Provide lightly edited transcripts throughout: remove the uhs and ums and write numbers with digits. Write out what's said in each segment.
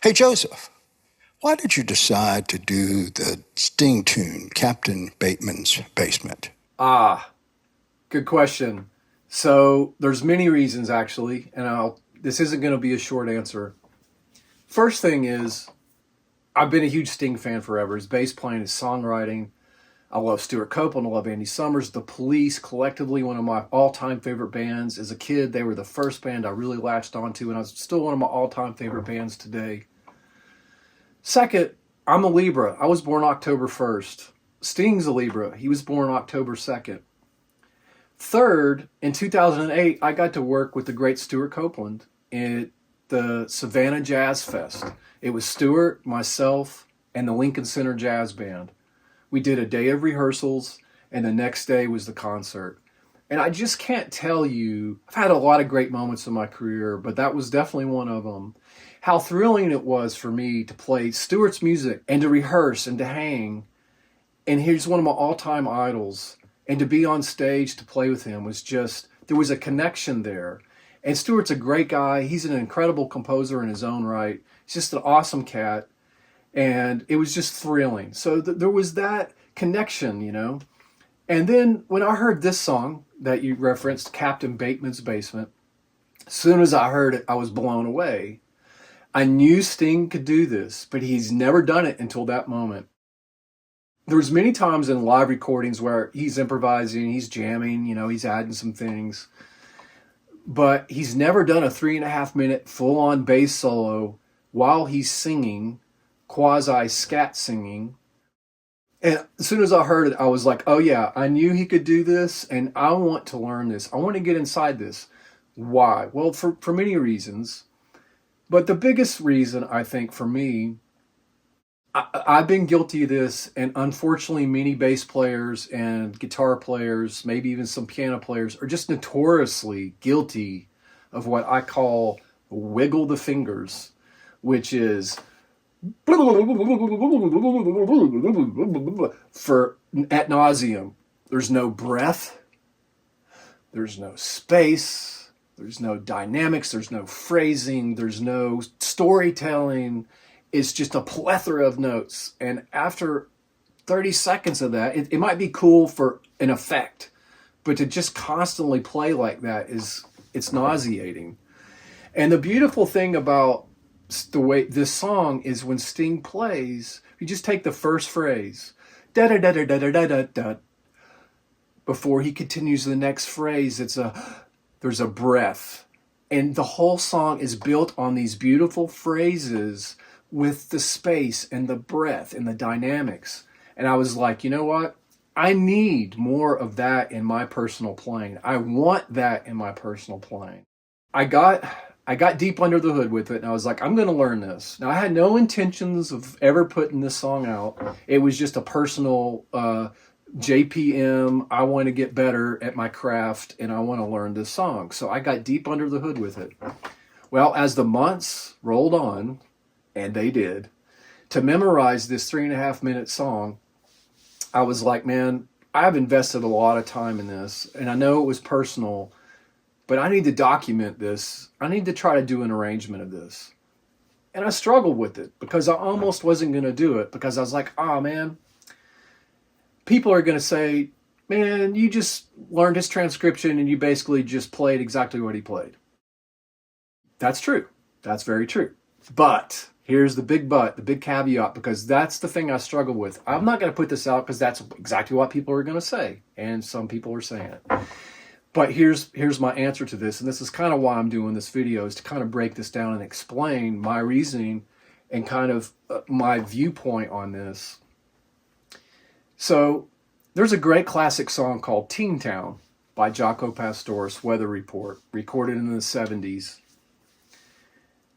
Hey, Joseph, why did you decide to do the Sting tune, Captain Bateman's Basement? Good question. So there's many reasons actually, and this isn't going to be a short answer. First thing is, I've been a huge Sting fan forever. His bass playing, his songwriting. I love Stewart Copeland. I love Andy Summers. The Police, collectively one of my all-time favorite bands. As a kid, they were the first band I really latched onto, and it's still one of my all-time favorite bands today. Second, I'm a Libra. I was born October 1st. Sting's a Libra. He was born October 2nd. Third, in 2008, I got to work with the great Stewart Copeland at the Savannah Jazz Fest. It was Stewart, myself, and the Lincoln Center Jazz Band. We did a day of rehearsals, and the next day was the concert. And I just can't tell you, I've had a lot of great moments in my career, but that was definitely one of them. How thrilling it was for me to play Stewart's music and to rehearse and to hang. And he's one of my all-time idols. And to be on stage to play with him was just, there was a connection there. And Stewart's a great guy. He's an incredible composer in his own right. He's just an awesome cat. And it was just thrilling. So there was that connection, you know. And then when I heard this song that you referenced, Captain Bateman's Basement, as soon as I heard it, I was blown away. I knew Sting could do this, but he's never done it until that moment. There was many times in live recordings where he's improvising, he's jamming, you know, he's adding some things. But he's never done a 3.5-minute full-on bass solo while he's singing, quasi-scat singing. And as soon as I heard it, I was like, oh yeah, I knew he could do this, and I want to learn this. I want to get inside this. Why? Well, for many reasons. But the biggest reason, I think, for me, I've been guilty of this, and unfortunately many bass players and guitar players, maybe even some piano players, are just notoriously guilty of what I call wiggle the fingers, which is for ad nauseum. There's no breath, there's no space, there's no dynamics, there's no phrasing, there's no storytelling. It's just a plethora of notes. And after 30 seconds of that, it might be cool for an effect, but to just constantly play like that it's nauseating. And the beautiful thing about the way this song is when Sting plays, you just take the first phrase, da da da da da da da da. Before he continues the next phrase, there's a breath. And the whole song is built on these beautiful phrases with the space and the breath and the dynamics. And I was like, you know what? I need more of that in my personal playing. I want that in my personal playing. I got deep under the hood with it, and I was like, I'm going to learn this. Now, I had no intentions of ever putting this song out. It was just a personal J.P.M. I want to get better at my craft, and I want to learn this song. So I got deep under the hood with it. Well, as the months rolled on, and they did, to memorize this 3.5-minute song, I was like, man, I've invested a lot of time in this, and I know it was personal, but I need to document this. I need to try to do an arrangement of this. And I struggled with it because I almost wasn't going to do it because I was like, oh man, people are going to say, man, you just learned his transcription and you basically just played exactly what he played. That's true. That's very true. But here's the big caveat, because that's the thing I struggle with. I'm not going to put this out because that's exactly what people are going to say. And some people are saying it. But here's my answer to this. And this is kind of why I'm doing this video, is to kind of break this down and explain my reasoning and kind of my viewpoint on this. So there's a great classic song called Teen Town by Jaco Pastorius, Weather Report, recorded in the 70s.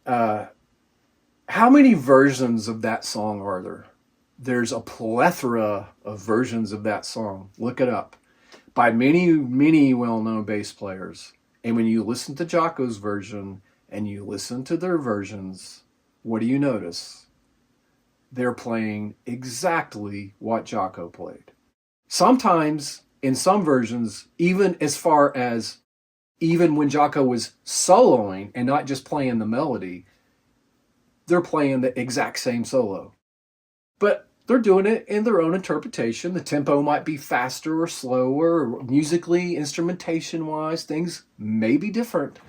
How many versions of that song are there? There's a plethora of versions of that song. Look it up. By many, many well-known bass players. And when you listen to Jaco's version and you listen to their versions, what do you notice? They're playing exactly what Jaco played. Sometimes, in some versions, even as far as even when Jaco was soloing and not just playing the melody, they're playing the exact same solo. But they're doing it in their own interpretation. The tempo might be faster or slower, or musically, instrumentation-wise, things may be different.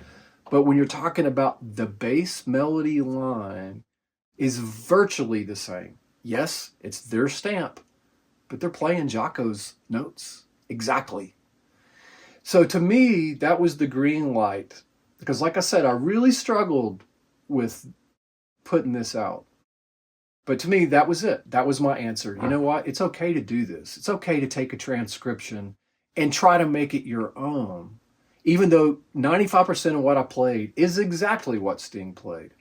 But when you're talking about the bass melody line is virtually the same. Yes, it's their stamp, but they're playing Jaco's notes exactly. So to me, that was the green light. Because like I said, I really struggled with putting this out. But to me, that was it. That was my answer. You know what? It's okay to do this. It's okay to take a transcription and try to make it your own. Even though 95% of what I played is exactly what Sting played.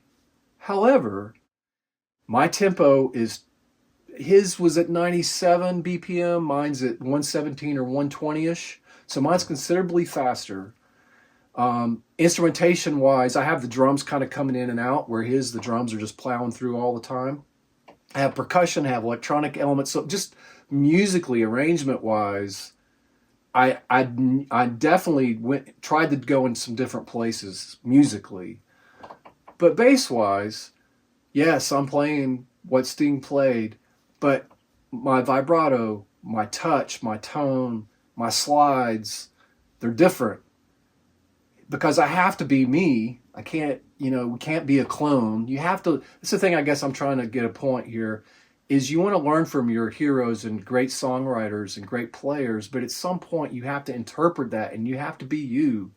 However, my tempo is, his was at 97 BPM, mine's at 117 or 120-ish. So mine's considerably faster. Instrumentation wise, I have the drums kind of coming in and out, where the drums are just plowing through all the time. I have percussion, I have electronic elements. So just musically, arrangement wise, I definitely tried to go in some different places musically. But bass wise, yes, I'm playing what Sting played, but my vibrato, my touch, my tone, my slides, they're different. Because I have to be me. I can't, we can't be a clone. You have to, that's the thing I guess I'm trying to get a point here, is you want to learn from your heroes and great songwriters and great players, but at some point you have to interpret that and you have to be you.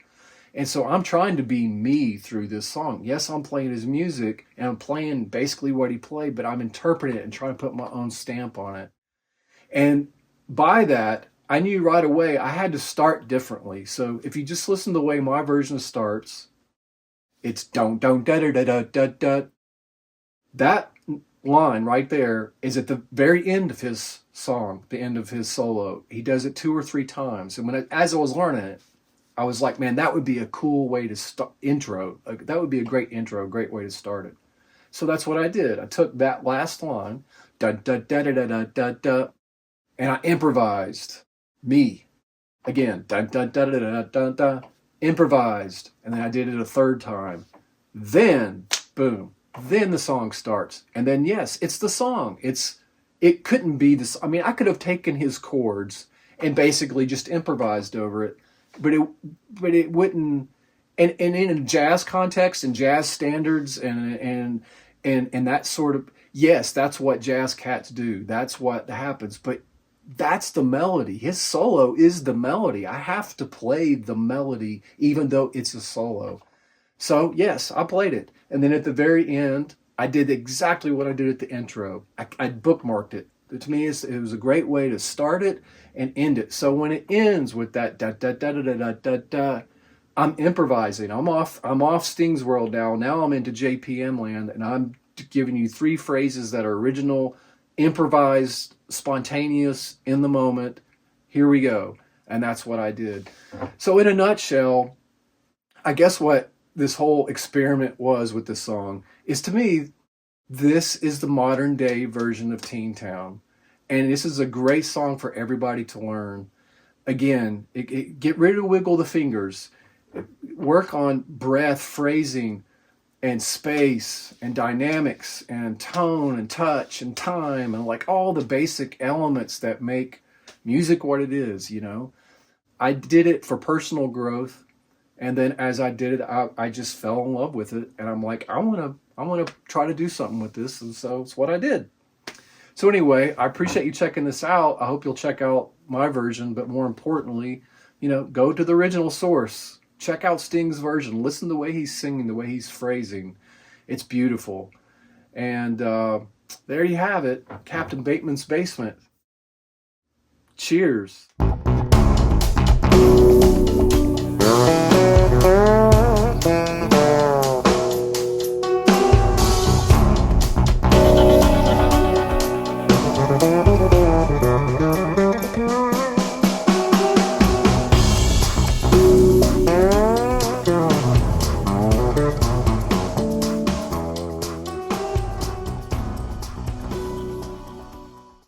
And so I'm trying to be me through this song. Yes, I'm playing his music and I'm playing basically what he played, but I'm interpreting it and trying to put my own stamp on it. And by that, I knew right away I had to start differently. So if you just listen to the way my version starts, it's don't da da da da da da. That line right there is at the very end of his song, the end of his solo. He does it 2 or 3 times. And as I was learning it, I was like, man, that would be a cool way to start intro. That would be a great intro, a great way to start it. So that's what I did. I took that last line, da da da da da da da da, and I improvised me again, da da da da da da da, improvised, and then I did it a 3rd time. Then, boom. Then the song starts, and then yes, it's the song. It couldn't be this. I mean, I could have taken his chords and basically just improvised over it, but it wouldn't. And in a jazz context and jazz standards and that sort of, yes, that's what jazz cats do. That's what happens. But that's the melody. His solo is the melody. I have to play the melody even though it's a solo. So yes, I played it. And then at the very end, I did exactly what I did at the intro. I bookmarked it. To me, it was a great way to start it and end it. So when it ends with that da da da da da da da, I'm improvising. I'm off Sting's world now. Now I'm into J.P.M land, and I'm giving you 3 phrases that are original, improvised, spontaneous, in the moment. Here we go. And that's what I did. So in a nutshell, I guess what this whole experiment was with this song is, to me, this is the modern day version of Teen Town. And this is a great song for everybody to learn. Again, get rid of wiggle the fingers. Work on breath, phrasing, and space, and dynamics, and tone, and touch, and time, and like all the basic elements that make music what it is, I did it for personal growth. And then as I did it, I just fell in love with it. And I'm like, I want to try to do something with this. And so it's what I did. So anyway, I appreciate you checking this out. I hope you'll check out my version. But more importantly, go to the original source. Check out Sting's version. Listen to the way he's singing, the way he's phrasing. It's beautiful. And there you have it. Captain Bateman's Basement. Cheers.